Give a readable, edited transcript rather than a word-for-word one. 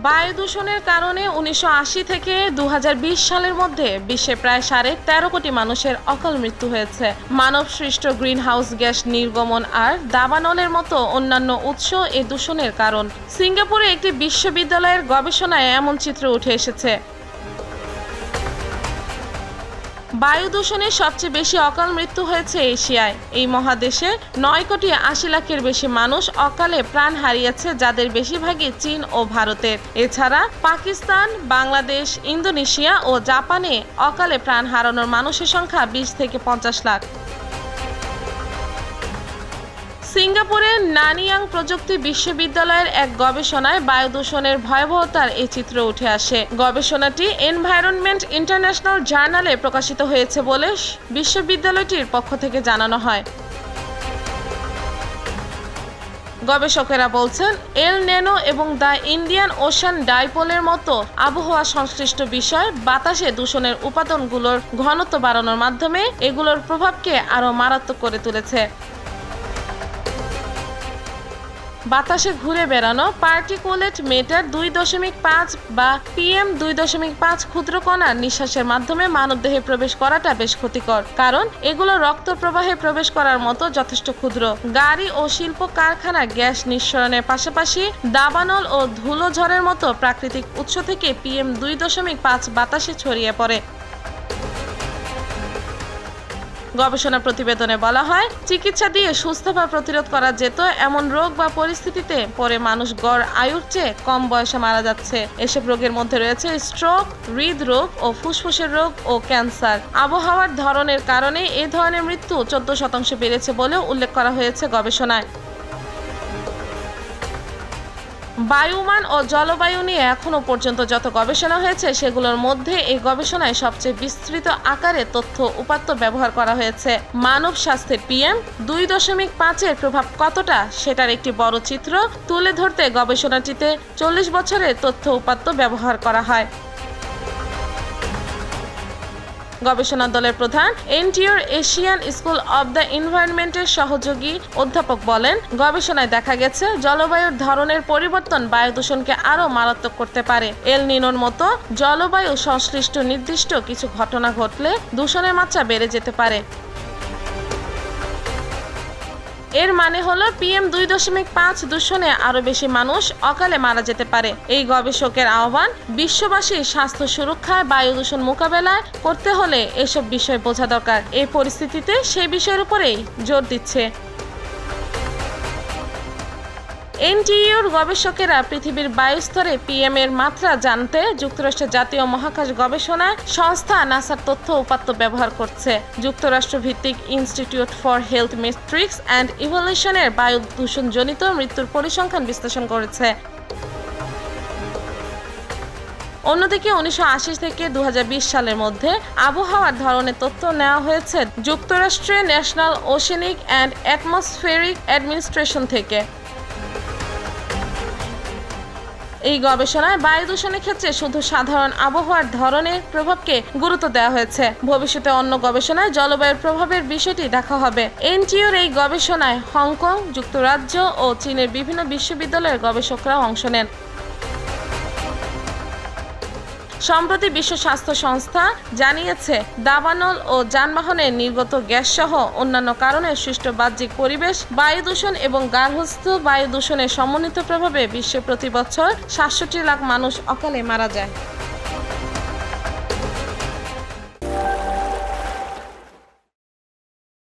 বায়ু দূষণের কারণে ১৯৮০ থেকে ২০২০ সালের মধ্যে বিশ্বে প্রায় ১৩.৫ কোটি মানুষের অকাল মৃত্যু হয়েছে। মানব সৃষ্ট গ্রিনহাউস গ্যাস নির্গমন আর দাবানলের মতো অন্যান্য উৎস এ দূষণের কারণ। সিঙ্গাপুরে একটি বিশ্ববিদ্যালয়ের গবেষণায় এমন চিত্র উঠে এসেছে। বায়ু দূষণে সবচেয়ে বেশি অকাল মৃত্যু হয়েছে এশিয়ায়। এই মহাদেশে ৯.৮০ লাখের বেশি মানুষ অকালে প্রাণ হারিয়েছে, যাদের বেশিরভাগই চীন ও ভারতের। এছাড়া পাকিস্তান, বাংলাদেশ, ইন্দোনেশিয়া ও জাপানে অকালে প্রাণ হারানোর মানুষের সংখ্যা ২০ থেকে ৫০ লাখ। সিঙ্গাপুরের নানিয়াং প্রযুক্তি বিশ্ববিদ্যালয়ের এক গবেষণায় বায়ু দূষণের ভয়াবহতার এই চিত্র উঠে আসে। গবেষণাটি এনভায়রনমেন্ট ইন্টারন্যাশনাল জার্নালে প্রকাশিত হয়েছে বলে বিশ্ববিদ্যালয়টির পক্ষ থেকে জানানো হয়। গবেষকেরা বলছেন, এল নেনো এবং দ্য ইন্ডিয়ান ওশান ডাইপোলের মতো আবহাওয়া সংশ্লিষ্ট বিষয় বাতাসে দূষণের উপাদানগুলোর ঘনত্ব বাড়ানোর মাধ্যমে এগুলোর প্রভাবকে আরও মারাত্মক করে তুলেছে। বাতাসে ঘুরে বেড়ানো পার্টিকুলেট ম্যাটার ২.৫ বা PM2.৫ ক্ষুদ্র কণা নিঃশ্বাসের মাধ্যমে মানবদেহে প্রবেশ করাটা বেশ ক্ষতিকর, কারণ এগুলো রক্ত প্রবাহে প্রবেশ করার মতো যথেষ্ট ক্ষুদ্র। গাড়ি ও শিল্প কারখানা গ্যাস নিঃসরণের পাশাপাশি দাবানল ও ধুলো ঝড়ের মতো প্রাকৃতিক উৎস থেকে PM2.৫ বাতাসে ছড়িয়ে পড়ে। গবেষণা প্রতিবেদনে বলা হয়, চিকিৎসা দিয়ে সুস্থভাবে প্রতিরোধ করা যেত এমন রোগ বা পরিস্থিতিতে পরে মানুষ গড় আয়ুর চেয়ে কম বয়সে মারা যাচ্ছে। এসব রোগের মধ্যে রয়েছে স্ট্রোক, হৃদরোগ ও ফুসফুসের রোগ ও ক্যান্সার। আবহাওয়ার ধরনের কারণে এ ধরনের মৃত্যু 14% বেড়েছে বলেও উল্লেখ করা হয়েছে গবেষণায়। বায়ুমান ও জলবায়ু নিয়ে এখনো পর্যন্ত যত গবেষণা হয়েছে সেগুলোর মধ্যে এই গবেষণায় সবচেয়ে বিস্তৃত আকারে তথ্য উপাত্ত ব্যবহার করা হয়েছে। মানব স্বাস্থ্যের PM2.৫ প্রভাব কতটা সেটার একটি বড় চিত্র তুলে ধরতে গবেষণাটিতে 40 বছরের তথ্য উপাত্ত ব্যবহার করা হয়। গবেষণা দলের প্রধান এনটিওর এশিয়ান স্কুল অব দ্য এনভায়রনমেন্টের সহযোগী অধ্যাপক বলেন, গবেষণায় দেখা গেছে জলবায়ুর ধরনের পরিবর্তন বায়ু দূষণকে আরও মারাত্মক করতে পারে। এল নিনোর মতো জলবায়ু সংশ্লিষ্ট নির্দিষ্ট কিছু ঘটনা ঘটলে দূষণের মাত্রা বেড়ে যেতে পারে। এর মানে হলো PM2.৫ দূষণে আরো বেশি মানুষ অকালে মারা যেতে পারে। এই গবেষকের আহ্বান, বিশ্ববাসীর স্বাস্থ্য সুরক্ষায় বায়ু দূষণ মোকাবেলায় করতে হলে এসব বিষয় বোঝা দরকার। এই পরিস্থিতিতে সেই বিষয়ের উপরেই জোর দিচ্ছে। এনটিইউর গবেষকেরা পৃথিবীর বায়ুস্তরে PM এর মাত্রা জানতে যুক্তরাষ্ট্রের জাতীয় মহাকাশ গবেষণা সংস্থা নাসার তথ্য উপাত্ত ব্যবহার করছে। যুক্তরাষ্ট্র ভিত্তিক institute for health metrics and ইভ্যালুয়েশনের বায়ু দূষণজনিত মৃত্যুর পরিসংখ্যান বিশ্লেষণ করেছে। অন্যদিকে ১৯৮০ থেকে ২০২০ সালের মধ্যে আবহাওয়ার ধরনের তথ্য নেওয়া হয়েছে যুক্তরাষ্ট্রের national oceanic and atmospheric administration থেকে। এই গবেষণায় বায়ু দূষণের ক্ষেত্রে শুধু সাধারণ আবহাওয়ার ধরনের প্রভাবকে গুরুত্ব দেওয়া হয়েছে। ভবিষ্যতে অন্য গবেষণায় জলবায়ুর প্রভাবের বিষয়টি দেখা হবে। এনটিওর এই গবেষণায় হংকং, যুক্তরাজ্য ও চীনের বিভিন্ন বিশ্ববিদ্যালয়ের গবেষকরাও অংশ নেন। সম্প্রতি বিশ্ব স্বাস্থ্য সংস্থা জানিয়েছে, দাবানল ও যানবাহনের নির্গত গ্যাস সহ অন্যান্য কারণে সৃষ্ট বাহ্যিক পরিবেশ, বায়ু দূষণ এবং গার্হস্থ্য বায়ু দূষণের সমন্বিত প্রভাবে বিশ্বে প্রতি বছর ৬৭ লাখ মানুষ অকালে মারা যায়।